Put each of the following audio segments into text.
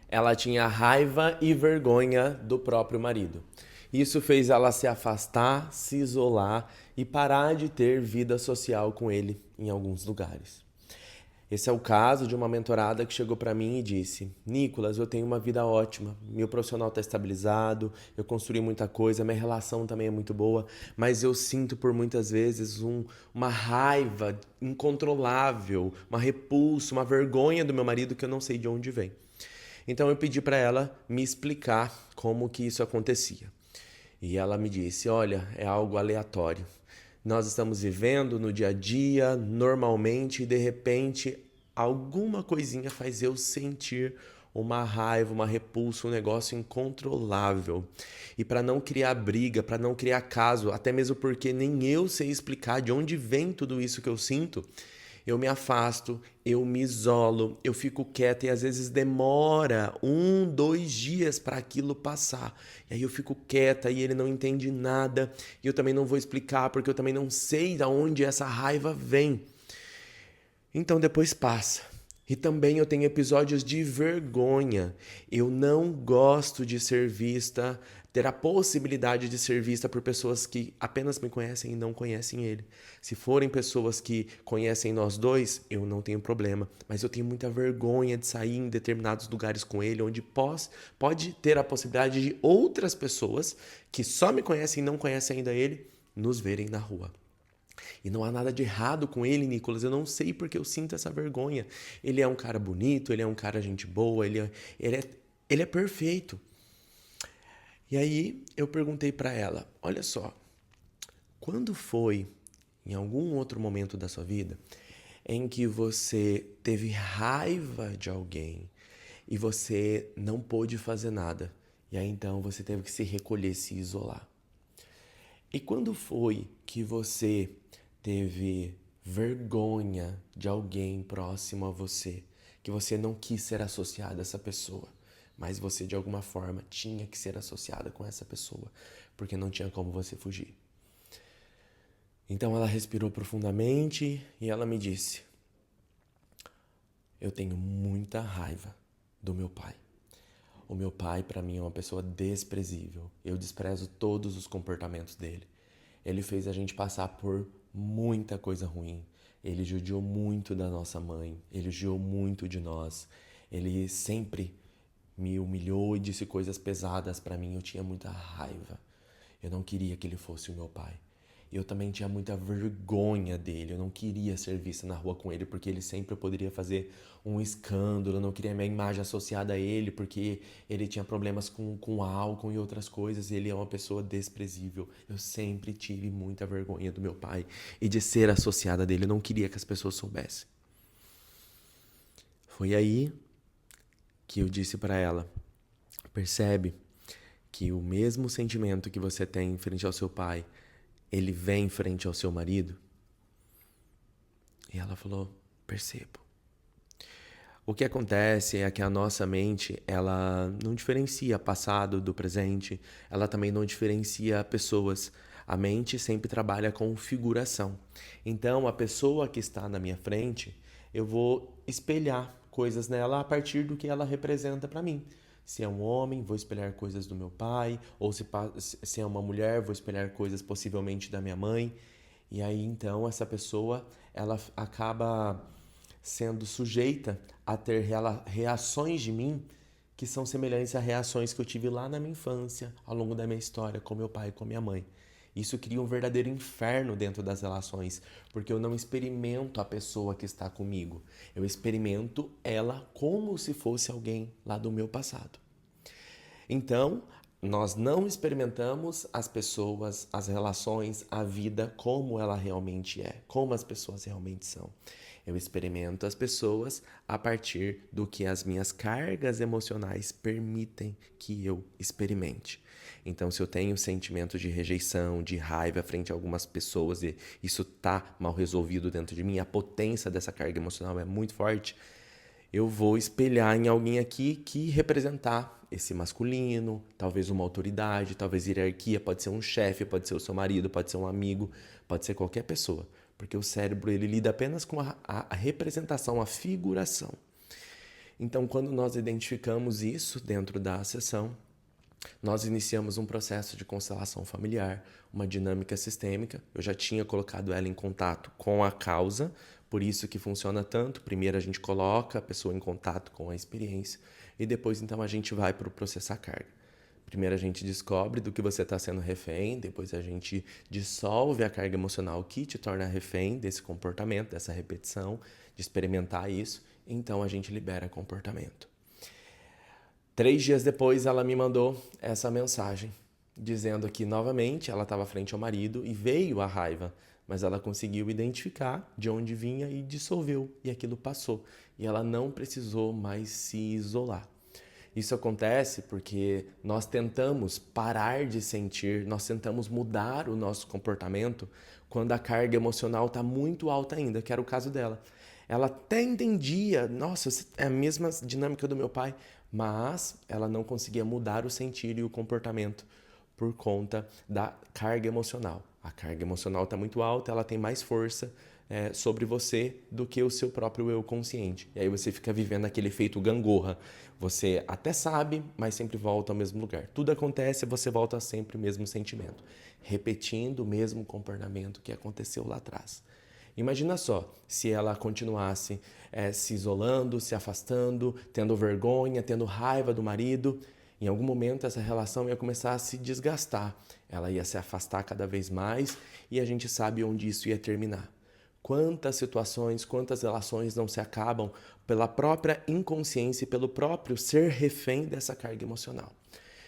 Ela tinha raiva e vergonha do próprio marido. Isso fez ela se afastar, se isolar e parar de ter vida social com ele em alguns lugares. Esse é o caso de uma mentorada que chegou para mim e disse: Nicolas, eu tenho uma vida ótima, meu profissional está estabilizado, eu construí muita coisa, minha relação também é muito boa, mas eu sinto por muitas vezes uma raiva incontrolável, uma repulsa, uma vergonha do meu marido que eu não sei de onde vem. Então eu pedi para ela me explicar como que isso acontecia. E ela me disse: olha, é algo aleatório. Nós estamos vivendo no dia a dia, normalmente, e de repente, alguma coisinha faz eu sentir uma raiva, uma repulsa, um negócio incontrolável. E para não criar briga, para não criar caso, até mesmo porque nem eu sei explicar de onde vem tudo isso que eu sinto, eu me afasto, eu me isolo, eu fico quieta e às vezes demora 1, 2 dias para aquilo passar. E aí eu fico quieta e ele não entende nada e eu também não vou explicar porque eu também não sei de onde essa raiva vem. Então depois passa. E também eu tenho episódios de vergonha. Eu não gosto de ser vista, ter a possibilidade de ser vista por pessoas que apenas me conhecem e não conhecem ele. Se forem pessoas que conhecem nós dois, eu não tenho problema. Mas eu tenho muita vergonha de sair em determinados lugares com ele, onde pode ter a possibilidade de outras pessoas que só me conhecem e não conhecem ainda ele, nos verem na rua. E não há nada de errado com ele, Nicolas. Eu não sei porque eu sinto essa vergonha. Ele é um cara bonito, ele é um cara gente boa, ele é perfeito. E aí eu perguntei pra ela: olha só, quando foi, em algum outro momento da sua vida, em que você teve raiva de alguém e você não pôde fazer nada? E aí então você teve que se recolher, se isolar. E quando foi que você teve vergonha de alguém próximo a você, que você não quis ser associado a essa pessoa, mas você de alguma forma tinha que ser associada com essa pessoa, porque não tinha como você fugir? Então ela respirou profundamente e ela me disse: eu tenho muita raiva do meu pai. O meu pai, para mim, é uma pessoa desprezível. Eu desprezo todos os comportamentos dele. Ele fez a gente passar por muita coisa ruim. Ele judiou muito da nossa mãe. Ele judiou muito de nós. Ele sempre me humilhou e disse coisas pesadas para mim. Eu tinha muita raiva. Eu não queria que ele fosse o meu pai. Eu também tinha muita vergonha dele. Eu não queria ser vista na rua com ele porque ele sempre poderia fazer um escândalo. Eu não queria minha imagem associada a ele porque ele tinha problemas com álcool e outras coisas. Ele é uma pessoa desprezível. Eu sempre tive muita vergonha do meu pai e de ser associada dele. Eu não queria que as pessoas soubessem. Foi aí que eu disse para ela: percebe que o mesmo sentimento que você tem em frente ao seu pai, ele vem em frente ao seu marido? E ela falou: percebo. O que acontece é que a nossa mente, ela não diferencia passado do presente, ela também não diferencia pessoas. A mente sempre trabalha com figuração. Então, a pessoa que está na minha frente, eu vou espelhar coisas nela a partir do que ela representa para mim. Se é um homem, vou espelhar coisas do meu pai, ou se é uma mulher, vou espelhar coisas possivelmente da minha mãe. E aí então essa pessoa, ela acaba sendo sujeita a ter reações de mim que são semelhantes a reações que eu tive lá na minha infância, ao longo da minha história com meu pai e com minha mãe. Isso cria um verdadeiro inferno dentro das relações, porque eu não experimento a pessoa que está comigo. Eu experimento ela como se fosse alguém lá do meu passado. Então, nós não experimentamos as pessoas, as relações, a vida como ela realmente é, como as pessoas realmente são. Eu experimento as pessoas a partir do que as minhas cargas emocionais permitem que eu experimente. Então, se eu tenho sentimentos de rejeição, de raiva frente a algumas pessoas e isso tá mal resolvido dentro de mim, a potência dessa carga emocional é muito forte, eu vou espelhar em alguém aqui que representar esse masculino, talvez uma autoridade, talvez hierarquia, pode ser um chefe, pode ser o seu marido, pode ser um amigo, pode ser qualquer pessoa. Porque o cérebro ele lida apenas com a representação, a figuração. Então, quando nós identificamos isso dentro da sessão, nós iniciamos um processo de constelação familiar, uma dinâmica sistêmica. Eu já tinha colocado ela em contato com a causa, por isso que funciona tanto. Primeiro a gente coloca a pessoa em contato com a experiência e depois então a gente vai para o processar carga. Primeiro a gente descobre do que você está sendo refém, depois a gente dissolve a carga emocional que te torna refém desse comportamento, dessa repetição, de experimentar isso, então a gente libera comportamento. 3 dias depois, ela me mandou essa mensagem, dizendo que, novamente, ela estava frente ao marido e veio a raiva, mas ela conseguiu identificar de onde vinha e dissolveu, e aquilo passou. E ela não precisou mais se isolar. Isso acontece porque nós tentamos parar de sentir, nós tentamos mudar o nosso comportamento quando a carga emocional está muito alta ainda, que era o caso dela. Ela até entendia, nossa, é a mesma dinâmica do meu pai, mas ela não conseguia mudar o sentir e o comportamento por conta da carga emocional. A carga emocional está muito alta, ela tem mais força sobre você do que o seu próprio eu consciente. E aí você fica vivendo aquele efeito gangorra. Você até sabe, mas sempre volta ao mesmo lugar. Tudo acontece e você volta sempre ao mesmo sentimento, repetindo o mesmo comportamento que aconteceu lá atrás. Imagina só, se ela continuasse se isolando, se afastando, tendo vergonha, tendo raiva do marido, em algum momento essa relação ia começar a se desgastar. Ela ia se afastar cada vez mais e a gente sabe onde isso ia terminar. Quantas situações, quantas relações não se acabam pela própria inconsciência e pelo próprio ser refém dessa carga emocional.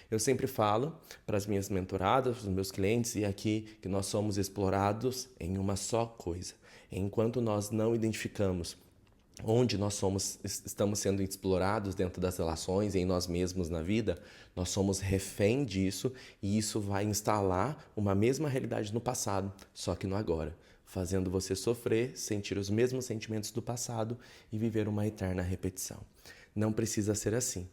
Eu sempre falo para as minhas mentoradas, para os meus clientes e aqui que nós somos explorados em uma só coisa. Enquanto nós não identificamos onde estamos sendo explorados dentro das relações, em nós mesmos na vida, nós somos refém disso e isso vai instalar uma mesma realidade no passado, só que no agora, fazendo você sofrer, sentir os mesmos sentimentos do passado e viver uma eterna repetição. Não precisa ser assim.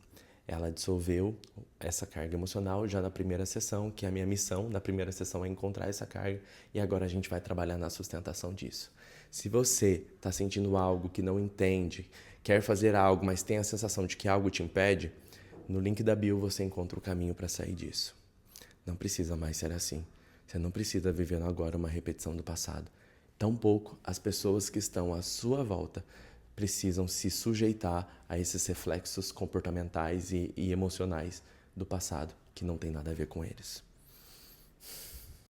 Ela dissolveu essa carga emocional já na primeira sessão, que a minha missão na primeira sessão é encontrar essa carga e agora a gente vai trabalhar na sustentação disso. Se você está sentindo algo que não entende, quer fazer algo, mas tem a sensação de que algo te impede, no link da bio você encontra o caminho para sair disso. Não precisa mais ser assim. Você não precisa viver agora uma repetição do passado. Tampouco as pessoas que estão à sua volta precisam se sujeitar a esses reflexos comportamentais e emocionais do passado, que não tem nada a ver com eles.